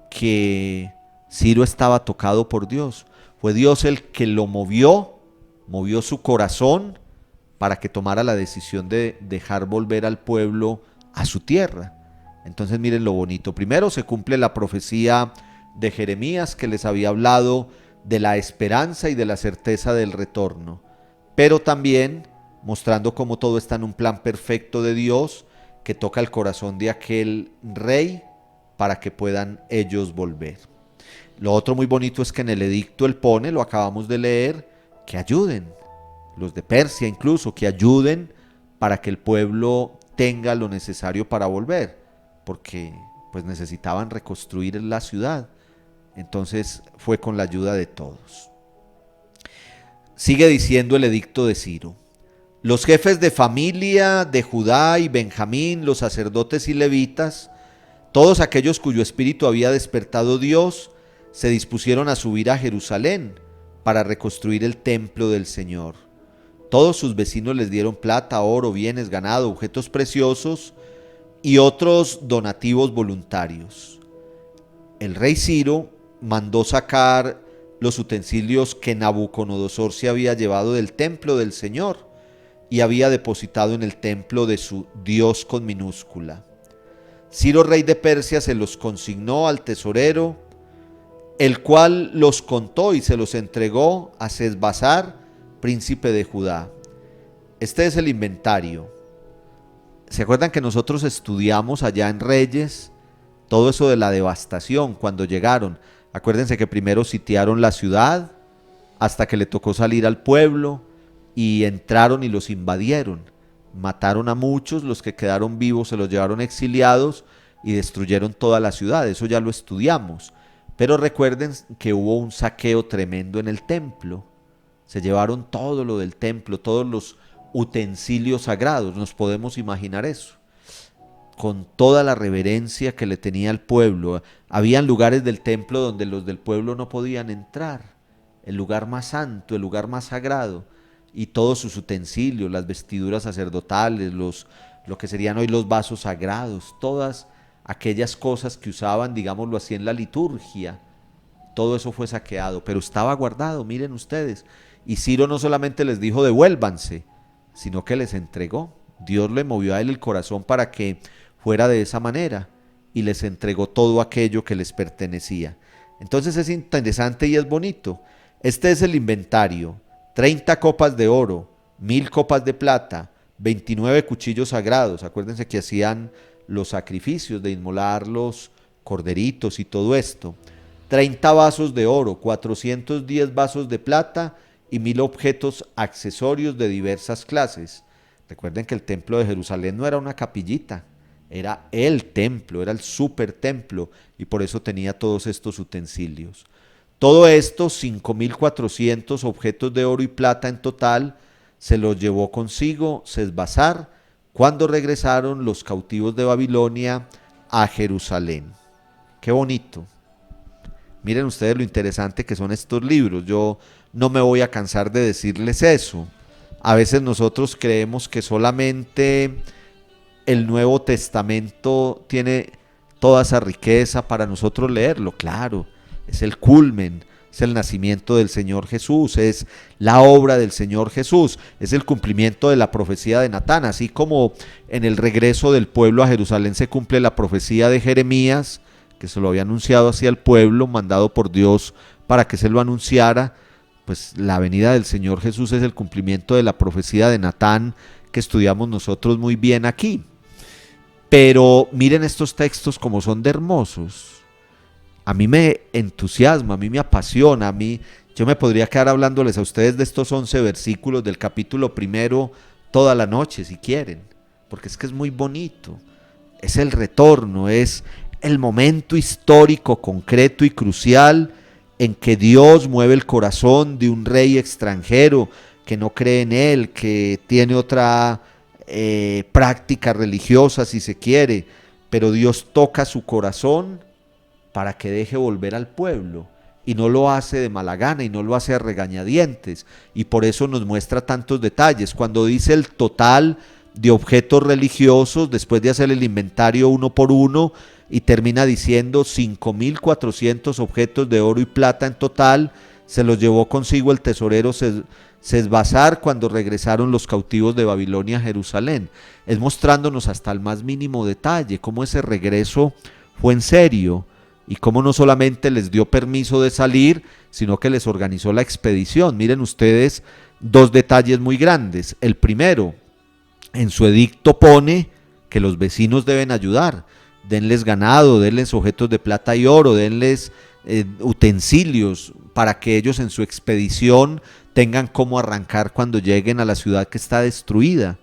que Ciro estaba tocado por Dios. Fue Dios el que lo movió su corazón para que tomara la decisión de dejar volver al pueblo a su tierra. Entonces miren lo bonito. Primero se cumple la profecía de Jeremías que les había hablado de la esperanza y de la certeza del retorno, pero también mostrando cómo todo está en un plan perfecto de Dios que toca el corazón de aquel rey para que puedan ellos volver. Lo otro muy bonito es que en el edicto él pone, lo acabamos de leer, que ayuden, los de Persia incluso, que ayuden para que el pueblo tenga lo necesario para volver, porque pues necesitaban reconstruir la ciudad. Entonces fue con la ayuda de todos. Sigue diciendo el edicto de Ciro: los jefes de familia de Judá y Benjamín, los sacerdotes y levitas, todos aquellos cuyo espíritu había despertado Dios, se dispusieron a subir a Jerusalén para reconstruir el templo del Señor. Todos sus vecinos les dieron plata, oro, bienes, ganado, objetos preciosos y otros donativos voluntarios. El rey Ciro mandó sacar los utensilios que Nabucodonosor se había llevado del templo del Señor y había depositado en el templo de su Dios con minúscula. Ciro, rey de Persia, se los consignó al tesorero, el cual los contó y se los entregó a Sesbazar, príncipe de Judá. Este es el inventario. ¿Se acuerdan que nosotros estudiamos allá en Reyes todo eso de la devastación cuando llegaron? Acuérdense que primero sitiaron la ciudad hasta que le tocó salir al pueblo y entraron y los invadieron. Mataron a muchos, los que quedaron vivos se los llevaron exiliados y destruyeron toda la ciudad. Eso ya lo estudiamos. Pero recuerden que hubo un saqueo tremendo en el templo. Se llevaron todo lo del templo, todos los utensilios sagrados. Nos podemos imaginar eso. Con toda la reverencia que le tenía al pueblo. Habían lugares del templo donde los del pueblo no podían entrar. El lugar más santo, el lugar más sagrado. Y todos sus utensilios, las vestiduras sacerdotales, lo que serían hoy los vasos sagrados, todas aquellas cosas que usaban, digámoslo así, en la liturgia, todo eso fue saqueado, pero estaba guardado, miren ustedes. Y Ciro no solamente les dijo devuélvanse, sino que les entregó. Dios le movió a él el corazón para que fuera de esa manera y les entregó todo aquello que les pertenecía. Entonces es interesante y es bonito. Este es el inventario: 30 copas de oro, 1000 copas de plata, 29 cuchillos sagrados. Acuérdense que hacían los sacrificios de inmolar los corderitos y todo esto. 30 vasos de oro, 410 vasos de plata y 1000 objetos accesorios de diversas clases. Recuerden que el templo de Jerusalén no era una capillita, era el templo, era el super templo, y por eso tenía todos estos utensilios. Todo esto, 5.400 objetos de oro y plata en total, se los llevó consigo Sesbazar cuando regresaron los cautivos de Babilonia a Jerusalén. Qué bonito. Miren ustedes lo interesante que son estos libros. Yo no me voy a cansar de decirles eso. A veces nosotros creemos que solamente el Nuevo Testamento tiene toda esa riqueza para nosotros leerlo. Claro, es el culmen, es el nacimiento del Señor Jesús, es la obra del Señor Jesús, es el cumplimiento de la profecía de Natán, así como en el regreso del pueblo a Jerusalén se cumple la profecía de Jeremías, que se lo había anunciado hacia el pueblo, mandado por Dios para que se lo anunciara. Pues la venida del Señor Jesús es el cumplimiento de la profecía de Natán que estudiamos nosotros muy bien aquí. Pero miren estos textos como son de hermosos. A mí me entusiasma, a mí me apasiona, yo me podría quedar hablándoles a ustedes de estos 11 versículos del capítulo primero toda la noche si quieren, porque es que es muy bonito. Es el retorno, es el momento histórico, concreto y crucial en que Dios mueve el corazón de un rey extranjero que no cree en él, que tiene otra práctica religiosa si se quiere, pero Dios toca su corazón para que deje volver al pueblo, y no lo hace de mala gana y no lo hace a regañadientes, y por eso nos muestra tantos detalles. Cuando dice el total de objetos religiosos, después de hacer el inventario uno por uno, y termina diciendo 5.400 objetos de oro y plata en total, se los llevó consigo el tesorero Sesbazar cuando regresaron los cautivos de Babilonia a Jerusalén. Es mostrándonos hasta el más mínimo detalle cómo ese regreso fue en serio, y cómo no solamente les dio permiso de salir, sino que les organizó la expedición. Miren ustedes dos detalles muy grandes. El primero, en su edicto pone que los vecinos deben ayudar. Denles ganado, denles objetos de plata y oro, denles utensilios para que ellos en su expedición tengan cómo arrancar cuando lleguen a la ciudad que está destruida.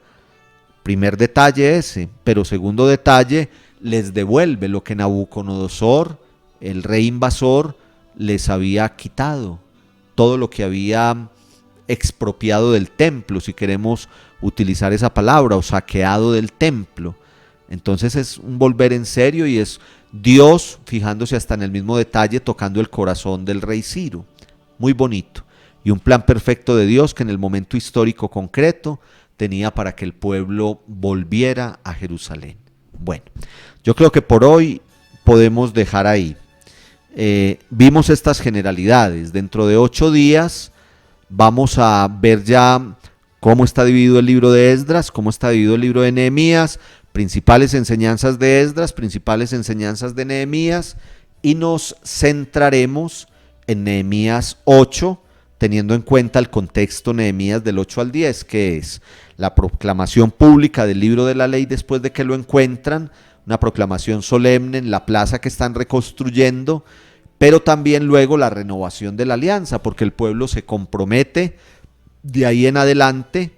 Primer detalle ese, pero segundo detalle, les devuelve lo que Nabucodonosor, el rey invasor, les había quitado, todo lo que había expropiado del templo, si queremos utilizar esa palabra, o saqueado del templo. Entonces es un volver en serio, y es Dios fijándose hasta en el mismo detalle, tocando el corazón del rey Ciro. Muy bonito. Y un plan perfecto de Dios que en el momento histórico concreto tenía para que el pueblo volviera a Jerusalén. Bueno, yo creo que por hoy podemos dejar ahí. Vimos estas generalidades. Dentro de 8 días vamos a ver ya cómo está dividido el libro de Esdras, cómo está dividido el libro de Nehemías, principales enseñanzas de Esdras, principales enseñanzas de Nehemías, y nos centraremos en Nehemías 8, teniendo en cuenta el contexto Nehemías del 8 al 10, que es la proclamación pública del libro de la ley después de que lo encuentran, una proclamación solemne en la plaza que están reconstruyendo, pero también luego la renovación de la alianza, porque el pueblo se compromete de ahí en adelante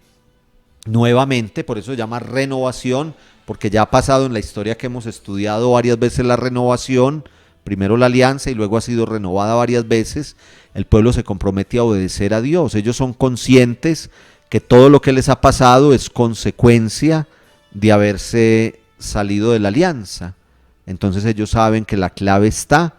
nuevamente, por eso se llama renovación, porque ya ha pasado en la historia que hemos estudiado varias veces la renovación, primero la alianza y luego ha sido renovada varias veces. El pueblo se compromete a obedecer a Dios, ellos son conscientes que todo lo que les ha pasado es consecuencia de haberse salido de la alianza. Entonces ellos saben que la clave está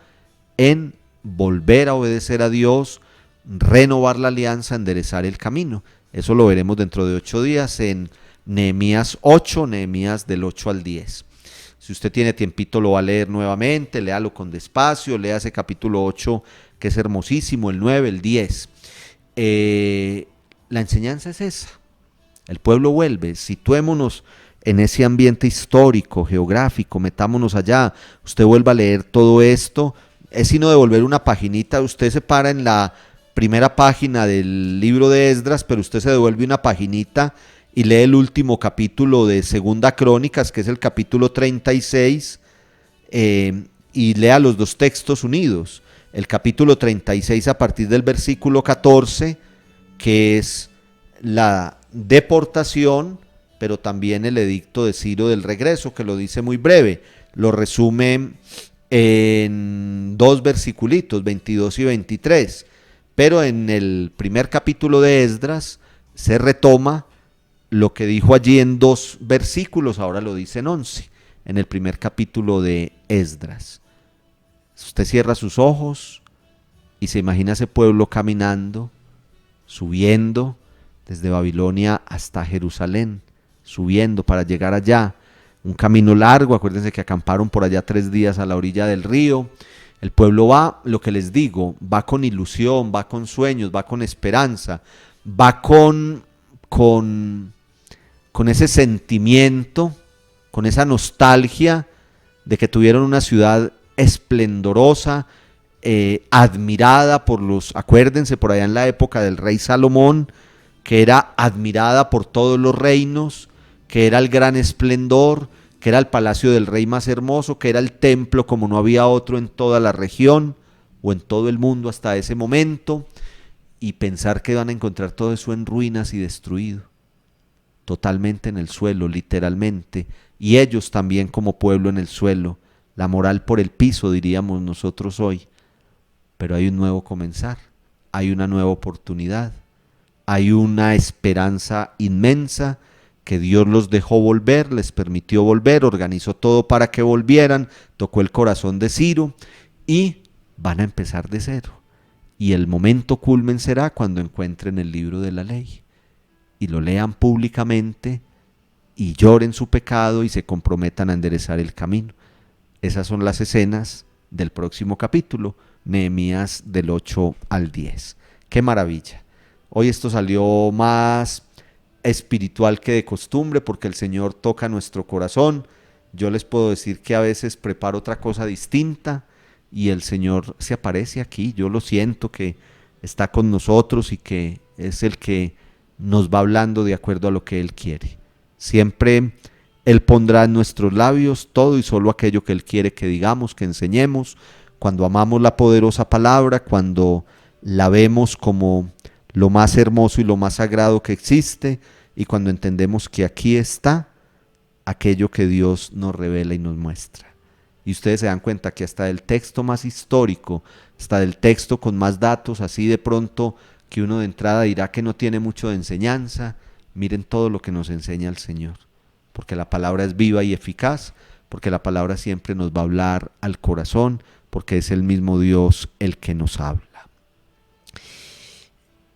en volver a obedecer a Dios, renovar la alianza, enderezar el camino. Eso lo veremos dentro de 8 días en Nehemías 8, Nehemías del 8 al 10. Si usted tiene tiempito lo va a leer nuevamente, léalo con despacio, lea ese capítulo 8 que es hermosísimo, el 9, el 10. La enseñanza es esa. El pueblo vuelve, situémonos en ese ambiente histórico, geográfico, metámonos allá. Usted vuelva a leer todo esto, es sino devolver una paginita. Usted se para en la primera página del libro de Esdras, pero usted se devuelve una paginita y lee el último capítulo de Segunda Crónicas, que es el capítulo 36, y lea los dos textos unidos. El capítulo 36 a partir del versículo 14, que es la deportación, pero también el edicto de Ciro del regreso, que lo dice muy breve, lo resume en 2 versiculitos, 22 y 23, pero en el primer capítulo de Esdras se retoma lo que dijo allí en 2 versículos, ahora lo dice en 11, en el primer capítulo de Esdras. Usted cierra sus ojos y se imagina ese pueblo caminando, subiendo desde Babilonia hasta Jerusalén, subiendo para llegar allá, un camino largo. Acuérdense que acamparon por allá 3 días a la orilla del río. El pueblo va, lo que les digo, va con ilusión, va con sueños, va con esperanza, va con ese sentimiento, con esa nostalgia de que tuvieron una ciudad esplendorosa, admirada por acuérdense, por allá en la época del rey Salomón, que era admirada por todos los reinos, que era el gran esplendor, que era el palacio del rey más hermoso, que era el templo como no había otro en toda la región o en todo el mundo hasta ese momento, y pensar que van a encontrar todo eso en ruinas y destruido, totalmente en el suelo, literalmente, y ellos también como pueblo en el suelo, la moral por el piso, diríamos nosotros hoy. Pero hay un nuevo comenzar, hay una nueva oportunidad, hay una esperanza inmensa, que Dios los dejó volver, les permitió volver, organizó todo para que volvieran, tocó el corazón de Ciro y van a empezar de cero. Y el momento culmen será cuando encuentren el libro de la ley y lo lean públicamente y lloren su pecado y se comprometan a enderezar el camino. Esas son las escenas del próximo capítulo, Nehemías del 8 al 10. ¡Qué maravilla! Hoy esto salió más espiritual que de costumbre porque el Señor toca nuestro corazón. Yo les puedo decir que a veces preparo otra cosa distinta y el Señor se aparece aquí. Yo lo siento que está con nosotros y que es el que nos va hablando de acuerdo a lo que Él quiere. Siempre Él pondrá en nuestros labios todo y solo aquello que Él quiere que digamos, que enseñemos. Cuando amamos la poderosa palabra, cuando la vemos como lo más hermoso y lo más sagrado que existe, y cuando entendemos que aquí está aquello que Dios nos revela y nos muestra. Y ustedes se dan cuenta que hasta del texto más histórico, hasta del texto con más datos, así de pronto que uno de entrada dirá que no tiene mucho de enseñanza, miren todo lo que nos enseña el Señor, porque la palabra es viva y eficaz, porque la palabra siempre nos va a hablar al corazón, porque es el mismo Dios el que nos habla.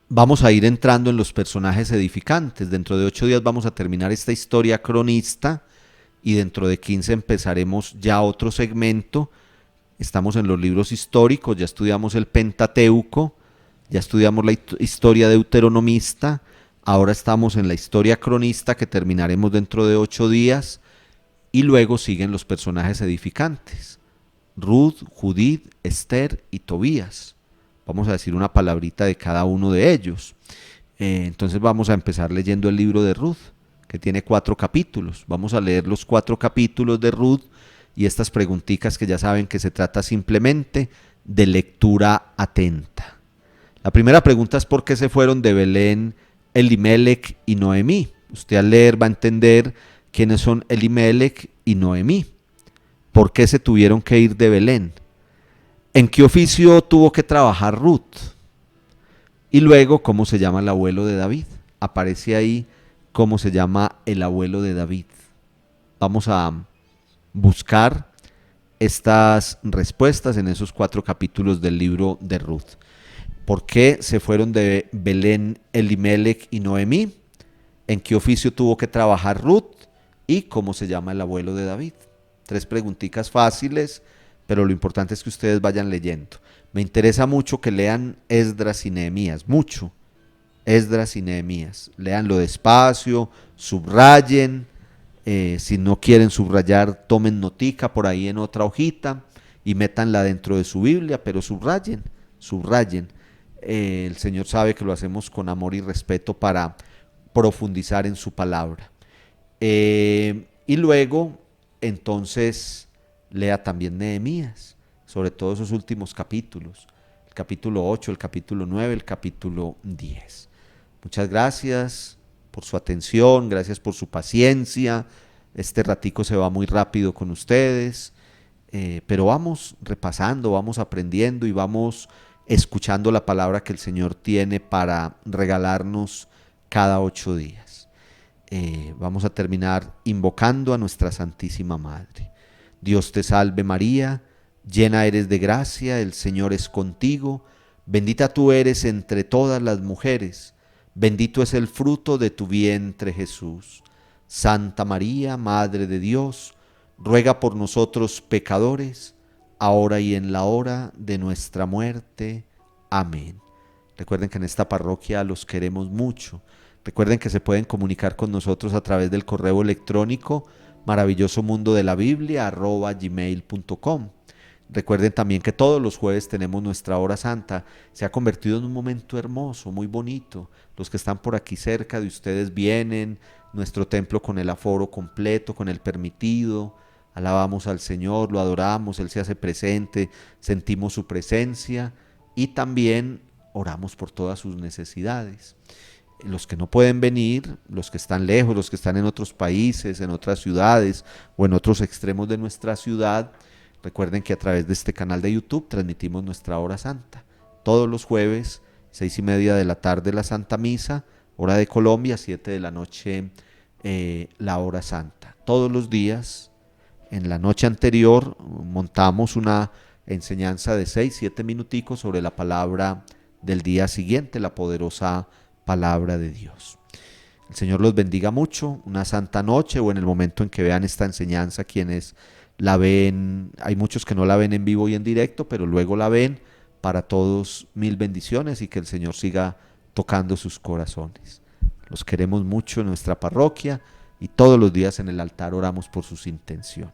Vamos a ir entrando en los personajes edificantes. Dentro de 8 días vamos a terminar esta historia cronista y dentro de 15 empezaremos ya otro segmento. Estamos en los libros históricos, ya estudiamos el Pentateuco, ya estudiamos la historia deuteronomista, ahora estamos en la historia cronista que terminaremos dentro de 8 días y luego siguen los personajes edificantes, Ruth, Judith, Esther y Tobías. Vamos a decir una palabrita de cada uno de ellos. Entonces vamos a empezar leyendo el libro de Ruth, que tiene 4 capítulos. Vamos a leer los 4 capítulos de Ruth y estas preguntitas que ya saben que se trata simplemente de lectura atenta. La primera pregunta es ¿por qué se fueron de Belén Elimelech y Noemí? Usted al leer va a entender quiénes son Elimelech y Noemí. ¿Por qué se tuvieron que ir de Belén? ¿En qué oficio tuvo que trabajar Ruth? Y luego, ¿cómo se llama el abuelo de David? Aparece ahí cómo se llama el abuelo de David. Vamos a buscar estas respuestas en esos 4 capítulos del libro de Ruth. ¿Por qué se fueron de Belén Elimelech y Noemí? ¿En qué oficio tuvo que trabajar Ruth? ¿Y cómo se llama el abuelo de David? 3 preguntitas fáciles, pero lo importante es que ustedes vayan leyendo. Me interesa mucho que lean Esdras y Nehemías, mucho. Esdras y Nehemías. Léanlo despacio, subrayen. Si no quieren subrayar, tomen notica por ahí en otra hojita y métanla dentro de su Biblia, pero subrayen. El Señor sabe que lo hacemos con amor y respeto para profundizar en su palabra. Y luego, entonces, lea también Nehemías, sobre todo esos últimos capítulos, el capítulo 8, el capítulo 9, el capítulo 10. Muchas gracias por su atención, gracias por su paciencia. Este ratico se va muy rápido con ustedes, pero vamos repasando, vamos aprendiendo y vamos escuchando la palabra que el Señor tiene para regalarnos cada 8 días. Vamos a terminar invocando a nuestra Santísima Madre. Dios te salve María, llena eres de gracia, el Señor es contigo, bendita tú eres entre todas las mujeres, bendito es el fruto de tu vientre Jesús. Santa María, Madre de Dios, ruega por nosotros pecadores, ahora y en la hora de nuestra muerte. Amén. Recuerden que en esta parroquia los queremos mucho. Recuerden que se pueden comunicar con nosotros a través del correo electrónico maravillosomundodelabiblia@gmail.com. Recuerden también que todos los jueves tenemos nuestra hora santa. Se ha convertido en un momento hermoso, muy bonito. Los que están por aquí cerca de ustedes vienen, nuestro templo con el aforo completo, con el permitido. Alabamos al Señor, lo adoramos, Él se hace presente, sentimos su presencia y también oramos por todas sus necesidades. Los que no pueden venir, los que están lejos, los que están en otros países, en otras ciudades o en otros extremos de nuestra ciudad, recuerden que a través de este canal de YouTube transmitimos nuestra hora santa. Todos los jueves, 6:30 de la tarde la Santa Misa, hora de Colombia, 7 de la noche la hora santa. Todos los días, en la noche anterior, montamos una enseñanza de 6-7 minuticos sobre la palabra del día siguiente, la poderosa palabra de Dios. El Señor los bendiga mucho, una santa noche o en el momento en que vean esta enseñanza, quienes la ven, hay muchos que no la ven en vivo y en directo, pero luego la ven. Para todos mil bendiciones y que el Señor siga tocando sus corazones. Los queremos mucho en nuestra parroquia y todos los días en el altar oramos por sus intenciones.